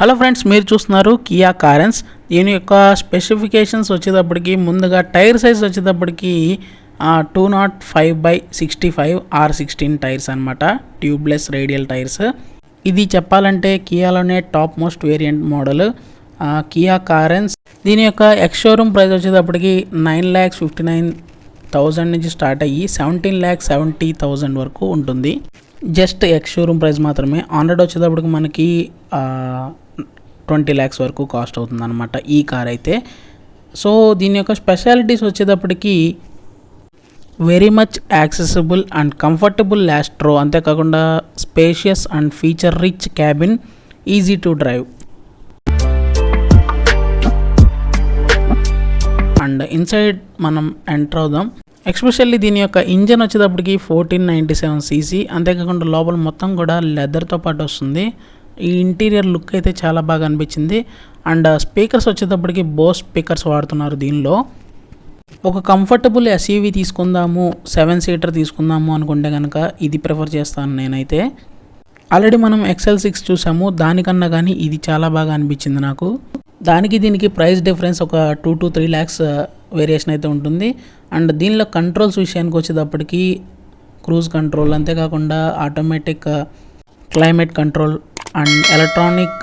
Hello friends, మీరు చూస్తున్నారు Kia Carens. దీని యొక్క స్పెసిఫికేషన్స్ వచ్చేటప్పటికి ముందుగా టైర్ సైజ్ వచ్చేటప్పటికి 205/65 R16 టైర్స్ అనమాట, ట్యూబ్లెస్ రేడియల్ టైర్స్. ఇది చెప్పాలంటే కియాలోనే top most variant model Kia Carens. దీని యొక్క ఎక్స్ షోరూమ్ ప్రైస్ వచ్చేటప్పటికి 9,59,000 నుంచి స్టార్ట్ అయ్యి 17,70,000 వరకు ఉంటుంది. జస్ట్ ఎక్స్ షోరూమ్ ప్రైస్ మాత్రమే. ఆన్రోడ్ వచ్చేటప్పటికి మనకి 20 lakhs వరకు కాస్ట్ అవుతుంది అనమాట ఈ కార్ అయితే. సో దీని యొక్క స్పెషాలిటీస్ వచ్చేటప్పటికి very much accessible and comfortable లాస్ట్రో, అంతేకాకుండా spacious and feature rich cabin, easy to drive. And inside మనం ఎంటర్ అవుదాం. ఎస్పెషల్లీ దీని యొక్క ఇంజన్ వచ్చేటప్పటికి 1497cc, అంతేకాకుండా లోపల మొత్తం కూడా లెదర్తో పాటు వస్తుంది. ఈ ఇంటీరియర్ లుక్ అయితే చాలా బాగా అనిపించింది. అండ్ స్పీకర్స్ వచ్చేటప్పటికి బోస్ స్పీకర్స్ వాడుతున్నారు దీనిలో. ఒక కంఫర్టబుల్ ఎస్యూవీ తీసుకుందాము, 7 సీటర్ తీసుకుందాము అనుకుంటే కనుక ఇది ప్రిఫర్ చేస్తాను నేనైతే. ఆల్రెడీ మనం XL6 చూసాము, దానికన్నా కానీ ఇది చాలా బాగా అనిపించింది నాకు. దానికి దీనికి ప్రైస్ డిఫరెన్స్ ఒక 2 to 3 lakhs వేరియేషన్ అయితే ఉంటుంది. అండ్ దీనిలో కంట్రోల్స్ విషయానికి వచ్చేటప్పటికి క్రూజ్ కంట్రోల్, అంతేకాకుండా automatic climate control and electronic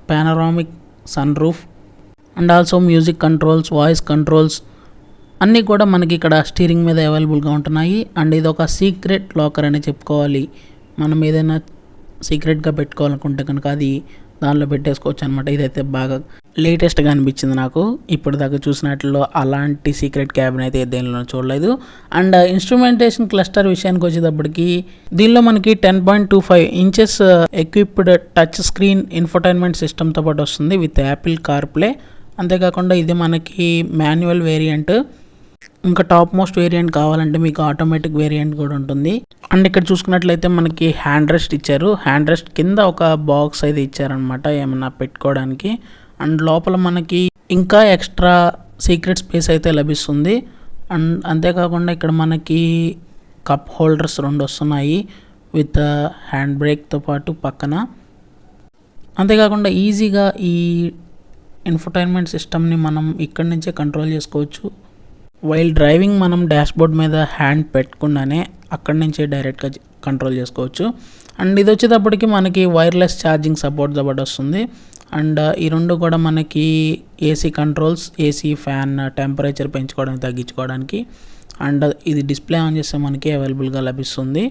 panoramic sunroof and also music controls, voice controls అన్నీ కూడా మనకి ఇక్కడ స్టీరింగ్ మీద అవైలబుల్గా ఉంటున్నాయి. అండ్ ఇది ఒక సీక్రెట్ లాకర్ అని చెప్పుకోవాలి. మనం ఏదైనా సీక్రెట్గా పెట్టుకోవాలనుకుంటే కనుక అది దానిలో పెట్టేసుకోవచ్చు అనమాట. ఇదైతే బాగా లేటెస్ట్గా అనిపించింది నాకు. ఇప్పుడు దాకా చూసినట్లో అలాంటి సీక్రెట్ క్యాబిన్ అయితే దేనిలో చూడలేదు. అండ్ ఇన్స్ట్రుమెంటేషన్ క్లస్టర్ విషయానికి వచ్చేటప్పటికి దీనిలో మనకి 10.25 inches equipped touch screen infotainment సిస్టమ్తో పాటు వస్తుంది విత్ యాపిల్ కార్ప్లే. అంతేకాకుండా ఇది మనకి మాన్యువల్ వేరియంట్. ఇంకా టాప్ మోస్ట్ వేరియంట్ కావాలంటే మీకు ఆటోమేటిక్ వేరియంట్ కూడా ఉంటుంది. అండ్ ఇక్కడ చూసుకున్నట్లయితే మనకి హ్యాండ్ రెస్ట్ ఇచ్చారు. హ్యాండ్ రెస్ట్ కింద ఒక బాక్స్ అయితే ఇచ్చారనమాట ఏమన్నా పెట్టుకోవడానికి. అండ్ లోపల మనకి ఇంకా ఎక్స్ట్రా సీక్రెట్ స్పేస్ అయితే లభిస్తుంది. అండ్ అంతేకాకుండా ఇక్కడ మనకి కప్ హోల్డర్స్ 2 వస్తున్నాయి విత్ హ్యాండ్ బ్రేక్తో పాటు పక్కన. అంతేకాకుండా ఈజీగా ఈ ఇన్ఫోటైన్మెంట్ సిస్టమ్ని మనం ఇక్కడి నుంచే కంట్రోల్ చేసుకోవచ్చు. వైల్ డ్రైవింగ్ మనం డాష్బోర్డ్ మీద హ్యాండ్ పెట్టకుండానే అక్కడి నుంచే డైరెక్ట్గా కంట్రోల్ చేసుకోవచ్చు. అండ్ ఇది వచ్చేటప్పటికి మనకి వైర్లెస్ ఛార్జింగ్ సపోర్ట్తో పాటు వస్తుంది. అండ్ ఈ రెండు కూడా మనకి AC controls, AC fan temperature పెంచుకోవడానికి తగ్గించుకోవడానికి. అండ్ ఇది డిస్ప్లే ఆన్ చేస్తే మనకి అవైలబుల్గా లభిస్తుంది.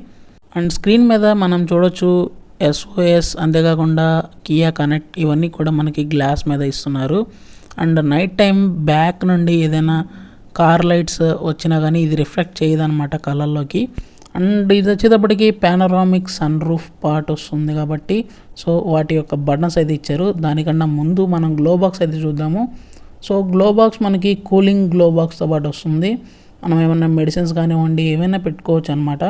అండ్ స్క్రీన్ మీద మనం చూడొచ్చు SOS, అంతేకాకుండా కియా కనెక్ట్ ఇవన్నీ కూడా మనకి గ్లాస్ మీద ఇస్తున్నారు. అండ్ నైట్ టైం బ్యాక్ నుండి ఏదైనా కార్ లైట్స్ వచ్చినా కానీ ఇది రిఫ్లెక్ట్ చేయదన్నమాట కలర్లోకి. అండ్ ఇది వచ్చేటప్పటికి పానరామిక్ సన్ రూఫ్ పార్ట్ వస్తుంది కాబట్టి సో వాటి యొక్క బటన్స్ అయితే ఇచ్చారు. దానికన్నా ముందు మనం గ్లో బాక్స్ అయితే చూద్దాము. సో గ్లో బాక్స్ మనకి కూలింగ్ గ్లో బాక్స్తో పాటు వస్తుంది. మనం ఏమైనా మెడిసిన్స్ కానివ్వండి ఏమైనా పెట్టుకోవచ్చు అనమాట.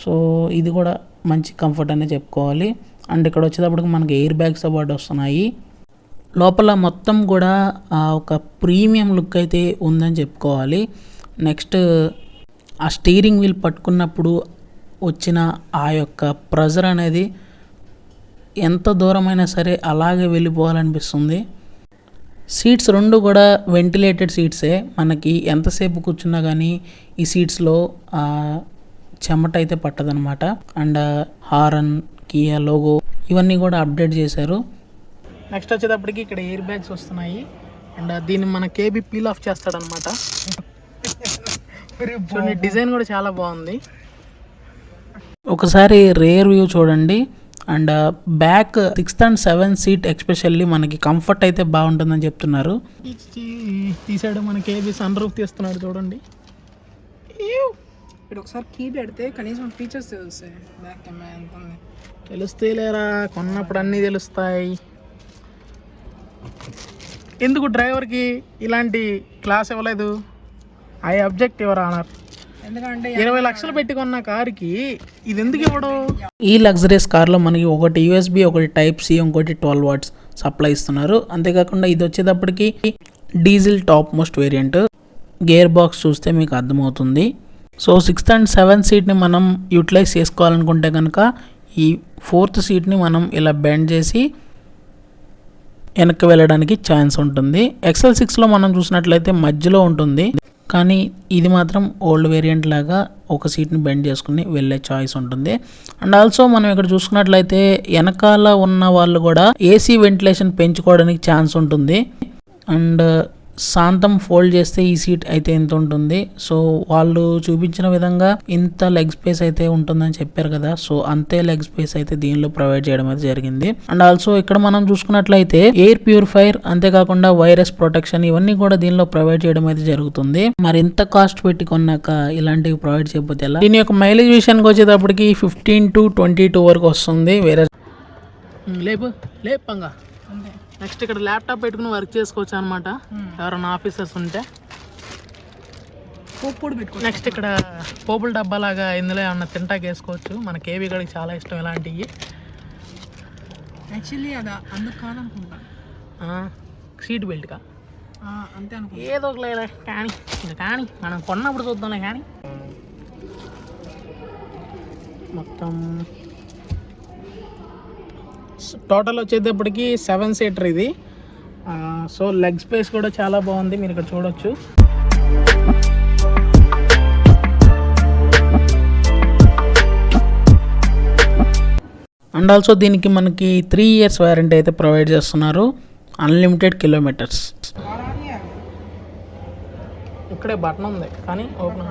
సో ఇది కూడా మంచి కంఫర్ట్ అనే చెప్పుకోవాలి. అండ్ ఇక్కడ వచ్చేటప్పటికి మనకి ఎయిర్ బ్యాగ్స్తో పాటు వస్తున్నాయి. లోపల మొత్తం కూడా ఒక ప్రీమియం లుక్ అయితే ఉందని చెప్పుకోవాలి. నెక్స్ట్ ఆ స్టీరింగ్ వీల్ పట్టుకున్నప్పుడు వచ్చిన ఆ యొక్క ప్రెజర్ అనేది ఎంత దూరమైనా సరే అలాగే వెళ్ళిపోవాలనిపిస్తుంది. సీట్స్ 2 కూడా వెంటిలేటెడ్ సీట్సే. మనకి ఎంతసేపు కూర్చున్నా కానీ ఈ సీట్స్లో చెమట అయితే పట్టదనమాట. అండ్ హారన్, కియా లోగో ఇవన్నీ కూడా అప్డేట్ చేశారు. నెక్స్ట్ వచ్చేటప్పటికి ఇక్కడ ఎయిర్ బ్యాగ్స్ వస్తున్నాయి. అండ్ దీన్ని మన కేబీ పీల్ ఆఫ్ చేస్తాడనమాట. చూడండి, డిజైన్ కూడా చాలా బాగుంది. ఒకసారి రేర్ వ్యూ చూడండి. And back 6th and 7th seat especially మనకి కంఫర్ట్ అయితే బాగుంటుందని చెప్తున్నారు. తీసాడు మన కేబీ సన్ రూఫ్ తీస్తున్నాడు చూడండి. ఇప్పుడు ఒకసారి కీ పెడితే కనీసం ఫీచర్స్ తెలుస్తాయి. బ్యాక్ కెమెరా ఎంత ఉంది తెలుస్తాయి లేరా, కొన్నప్పుడు అన్నీ తెలుస్తాయి. ఎందుకు డ్రైవర్కి ఇలాంటి క్లాస్ ఇవ్వలేదు? I object your honour. ఎందుకంటే 20 లక్షలు పెట్టుకున్న కార్కి ఇది ఎందుకు ఇవ్వడం? ఈ లగ్జరీస్ కార్లో మనకి ఒకటి USB, ఒకటి Type-C, ఇంకోటి 12 watts సప్లై ఇస్తున్నారు. అంతేకాకుండా ఇది వచ్చేటప్పటికి diesel top most variant. Gear box చూస్తే మీకు అర్థమవుతుంది. సో 6th and 7th సీట్ని మనం యూటిలైజ్ చేసుకోవాలనుకుంటే కనుక ఈ 4th సీట్ని మనం ఇలా బెండ్ చేసి వెనక్కి వెళ్ళడానికి ఛాన్స్ ఉంటుంది. XL6లో మనం చూసినట్లయితే మధ్యలో ఉంటుంది, కానీ ఇది మాత్రం ఓల్డ్ వేరియంట్ లాగా ఒక సీట్ని బెండ్ చేసుకుని వెళ్ళే చాయిస్ ఉంటుంది. అండ్ ఆల్సో మనం ఇక్కడ చూసుకున్నట్లయితే వెనకాల ఉన్న వాళ్ళు కూడా ఏసీ వెంటిలేషన్ పెంచుకోవడానికి ఛాన్స్ ఉంటుంది. అండ్ శాంతం ఫోల్డ్ చేస్తే ఈ సీట్ అయితే ఎంత ఉంటుంది. సో వాళ్ళు చూపించిన విధంగా ఇంత లెగ్ స్పేస్ అయితే ఉంటుందని చెప్పారు కదా, సో అంతే లెగ్ స్పేస్ అయితే దీనిలో ప్రొవైడ్ చేయడం అయితే జరిగింది. అండ్ ఆల్సో ఇక్కడ మనం చూసుకున్నట్లయితే ఎయిర్ ప్యూరిఫైర్, అంతేకాకుండా వైరస్ ప్రొటెక్షన్ ఇవన్నీ కూడా దీనిలో ప్రొవైడ్ చేయడం అయితే జరుగుతుంది. మరి ఇంత కాస్ట్ పెట్టి కొన్నాక ఇలాంటివి ప్రొవైడ్ చేయకపోతే ఎలా? దీని యొక్క మైలేజ్ విషయానికి వచ్చేటప్పటికి 15 to 22 వరకు వస్తుంది. వేరే లేపంగా నెక్స్ట్ ఇక్కడ ల్యాప్టాప్ పెట్టుకుని వర్క్ చేసుకోవచ్చు అనమాట, ఎవరైనా ఆఫీసర్స్ ఉంటే. నెక్స్ట్ ఇక్కడ పోపుల డబ్బా లాగా ఇందులో ఏమన్నా తింటాకి వేసుకోవచ్చు. మన కేవీ గడికి చాలా ఇష్టం ఇలాంటివి. యాక్చువల్లీ అది అందుకు కాదనుకుంటా, సీట్ బెల్ట్గా అంతే అనుకుంటా. ఏదో ఒకలే కానీ కానీ మనం కొన్నప్పుడు చూద్దాంలే. కానీ మొత్తం టోటల్ వచ్చేటప్పటికి 7 సీటర్ ఇది. సో లెగ్ స్పేస్ కూడా చాలా బాగుంది, మీరు ఇక్కడ చూడొచ్చు. అండ్ ఆల్సో దీనికి మనకి 3 years వారంటీ అయితే ప్రొవైడ్ చేస్తున్నారు, అన్లిమిటెడ్ కిలోమీటర్స్. ఇక్కడే బటన్ ఉంది కానీ ఓపెన్